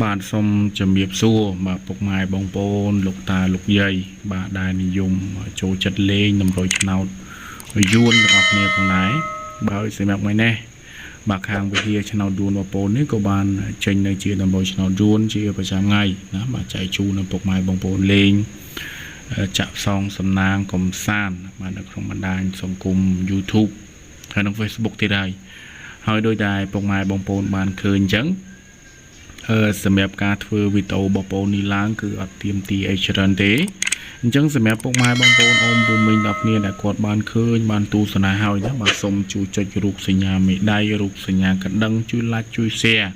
បាទសូមជំរាបសួរបាទពុកម៉ែបងប្អូនលោកតាលោកយាយបាទដែលនិយមចូលចិត្តលេងតម្រុយឆ្នោតយួនរបស់គ្នាផងដែរបើសម្រាប់ថ្ងៃនេះបាទខាងវិទ្យាឆ្នោតយួនបងប្អូននេះក៏បានចេញនៅជាតម្រុយឆ្នោតយួនជាប្រចាំថ្ងៃណាបាទចែកជូនដល់ពុកម៉ែបងប្អូនលេងចាក់ផ្សងសំណាងកំសាន្តបាទនៅក្នុងបណ្ដាញសង្គម YouTube ហើយនិង Facebook ទៀតហើយដោយតែពុកម៉ែបងប្អូនបានឃើញអញ្ចឹងសម្រាប់ការធ្វើវីដេអូបងប្អូននេះឡើងគឺអត់ទៀមទីអីច្រើនទេអញ្ចឹងសម្រាប់ពុកម៉ែបងប្អូនអូនពូមីងដល់គ្នាដែលគាត់បានឃើញបានទស្សនាហើយណាបាទសូមជួយចុចរូបសញ្ញាមេដៃរូបសញ្ញាកណ្ដឹងជួយ like ជួយ share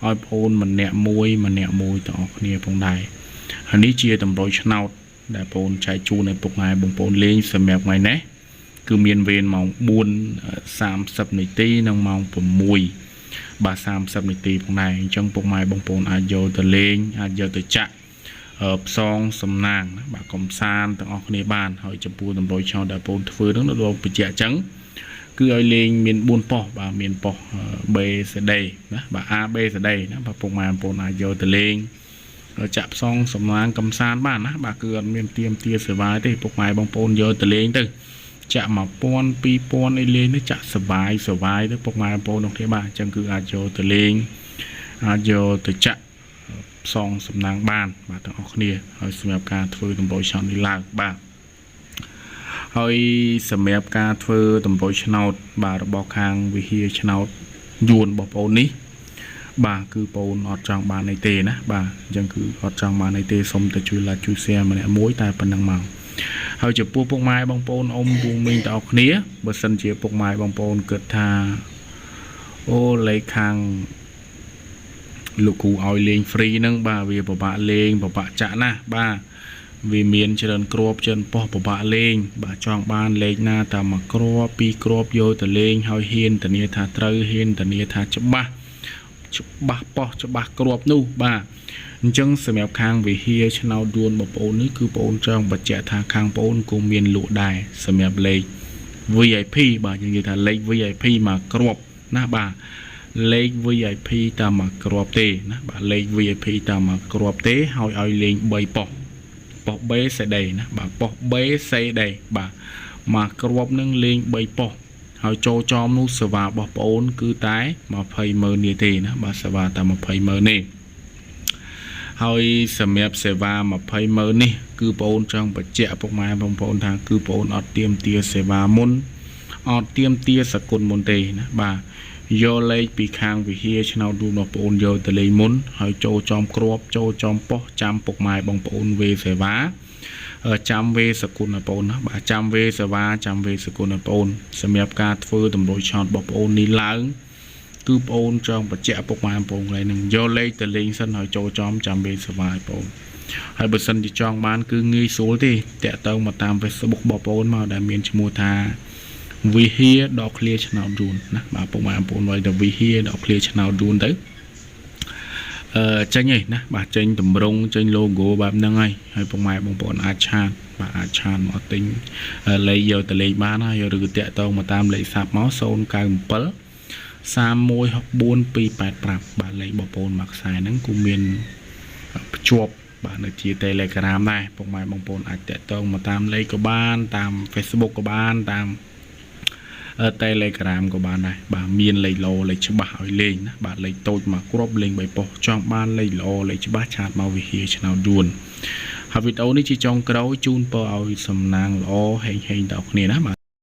ឲ្យបងប្អូនម្នាក់មួយទាំងអស់គ្នាផងដែរហើយនេះជាតម្រុយឆ្នោតដែលបងប្អូនចែកជូនឲ្យពុកម៉ែបងប្អូនលេងសម្រាប់ថ្ងៃនេះគឺមានវេនម៉ោង 4:30 នាទីនិងម៉ោង 6 បាទ30 នាទីផងដែរអញ្ចឹងពុកម៉ែបងប្អូនអាចយកទៅលេងអាចយកទៅចាក់ផ្សងសំណាងណាបាទកំសាន្តទាំងអស់គ្នាបានហើយចំពោះតម្រុយឆ្នោតដែលបងប្អូនធ្វើនឹងដល់បញ្ជាក់អញ្ចឹងគឺឲ្យលេងមាន4ប៉ុស្តិ៍បាទមានប៉ុស្តិ៍ B C D ណាបាទ A B C D ណាបាទពុកម៉ែបងប្អូនអាចយកទៅលេងចាក់ផ្សងសំណាងកំសាន្តបានណាបាទគឺអត់មានទៀមទាសេវាទេពុកម៉ែបងប្អូនយកទៅលេងទៅចាក់ 1000 2000 អីលេងទៅចាក់សវាយទៅពុកម៉ែបងប្អូននោះទេបាទអញ្ចឹងគឺអាចយកទៅលេងអាចយកទៅចាក់ផ្សងសំណាងបានបាទទាំងអស់គ្នាហើយសម្រាប់ការធ្វើតម្រុយឆ្នោតនេះឡើងបាទហើយសម្រាប់ការធ្វើតម្រុយឆ្នោតបាទរបស់ខាងវិហារឆ្នោតយួនបងប្អូននេះបាទគឺបងប្អូនអត់ចង់បានអីទេណាបាទអញ្ចឹងគឺអត់ចង់បានអីទេសូមតែជួយ like ជួយ share ម្នាក់មួយតែប៉ុណ្្នឹងមកហើយចំពោះពុកម៉ែបងប្អូនអ៊ំពូមីងទាំងអស់គ្នាបើសិនជាពុកម៉ែបងប្អូនគិតថាអូលេខខាងលោកគ្រូឲ្យលេង free ហ្នឹងបាទវាពិបាកលេងពិបាកចាក់ណាបាទវាមានច្រើនគ្រាប់ច្រើនប៉ុស្តិ៍ពិបាកលេងបាទចង់បានលេខណាតែមួយគ្រាប់ពីរគ្រាប់យកទៅលេងហើយហ៊ានធានាថាត្រូវហ៊ានធានាថាច្បាស់ប៉ុស្តិ៍ច្បាស់គ្រាប់នោះបាទអញ្ចឹងសម្រាប់ខាងវិហារឆ្នោតយួនបងប្អូននេះគឺបងប្អូនចង់បញ្ជាក់ថាខាងបងប្អូនក៏មានលក់ដែរសម្រាប់លេខ VIP បាទយើងនិយាយថាលេខ VIP មកគ្រាប់ណាបាទលេខ VIP តាមមកគ្រាប់ទេណាបាទលេខ VIP តាមមកគ្រាប់ទេហើយឲ្យលេង3ប៉ុស្តិ៍ប៉ុស្តិ៍ B C D ណាបាទប៉ុស្តិ៍ B C D បាទមកគ្រាប់នឹងលេង3ប៉ុស្តិ៍ហើយចូលចំនោះសេវារបស់បងប្អូនគឺតែ20,000នេះទេណាបាទសេវាតែ20,000នេះហើយសម្រាប់សេវា20,000នេះគឺបងប្អូនចង់បញ្ជាក់ពុកម៉ែបងប្អូនថាគឺបងប្អូនអត់ទៀមទាសេវាមុនអត់ទៀមទាសគុណមុនទេណាបាទយកលេខពីខាងវិហារឆ្នោតយួនបងប្អូនយកទៅលេងមុនហើយចូលចំគ្រាប់ចូលចំប៉ុស្តិ៍ចាំពុកម៉ែបងប្អូនវេសេវាចាំវេសគុណបងប្អូនណាបាទចាំវេសេវាចាំវេសគុណបងប្អូនសម្រាប់ការធ្វើតម្រុយឆ្នោតបងប្អូននេះឡើងគឺបងប្អូនចង់បញ្ជាក់ពុកម៉ែបងប្អូនឡើយនឹងយកលេខទៅលេងសិនហើយចូលចំចាំវេសេវាបងប្អូនហើយបើសិនជាចង់បានគឺងាយស្រួលទេតាក់ទងមកតាម Facebook បងប្អូនមកដែលមានឈ្មោះថាវិហារដកឃ្លាឆ្នោតយួនណាបាទពុកម៉ែបងប្អូនឲ្យតែវិហារដកឃ្លាឆ្នោតយួនទៅចេញហីណាបាទចេញតម្រង់ចេញ logo បែបហ្នឹងហើយពុកម៉ែបងប្អូនអាចឆាតបាទអាចឆាតមកទិញលេខយកទៅលេខបានហើយឬតាក់ទងមកតាមលេខសាប់មក097 3164 285បាទលេខបងប្អូនមួយខ្សែហ្នឹងគឺមានភ្ជាប់បាទនៅជា Telegram ដែរពុកម៉ែបងប្អូនអាចតាក់ទងមកតាមលេខក៏បានតាម Facebook ក៏បានតាម Telegram ក៏បានដែរបាទមានលេខល្អលេខច្បាស់ឲ្យលេងណាបាទលេខតូចមកគ្រាប់លេង3ប៉ុស្តិ៍ចង់បានលេខល្អលេខច្បាស់ឆាតមកវិហារឆ្នោតយួនហើយវីដេអូនេះជាចុងក្រោយជូនពរឲ្យសំណាងល្អហេងៗដល់គ្នាណាបាទ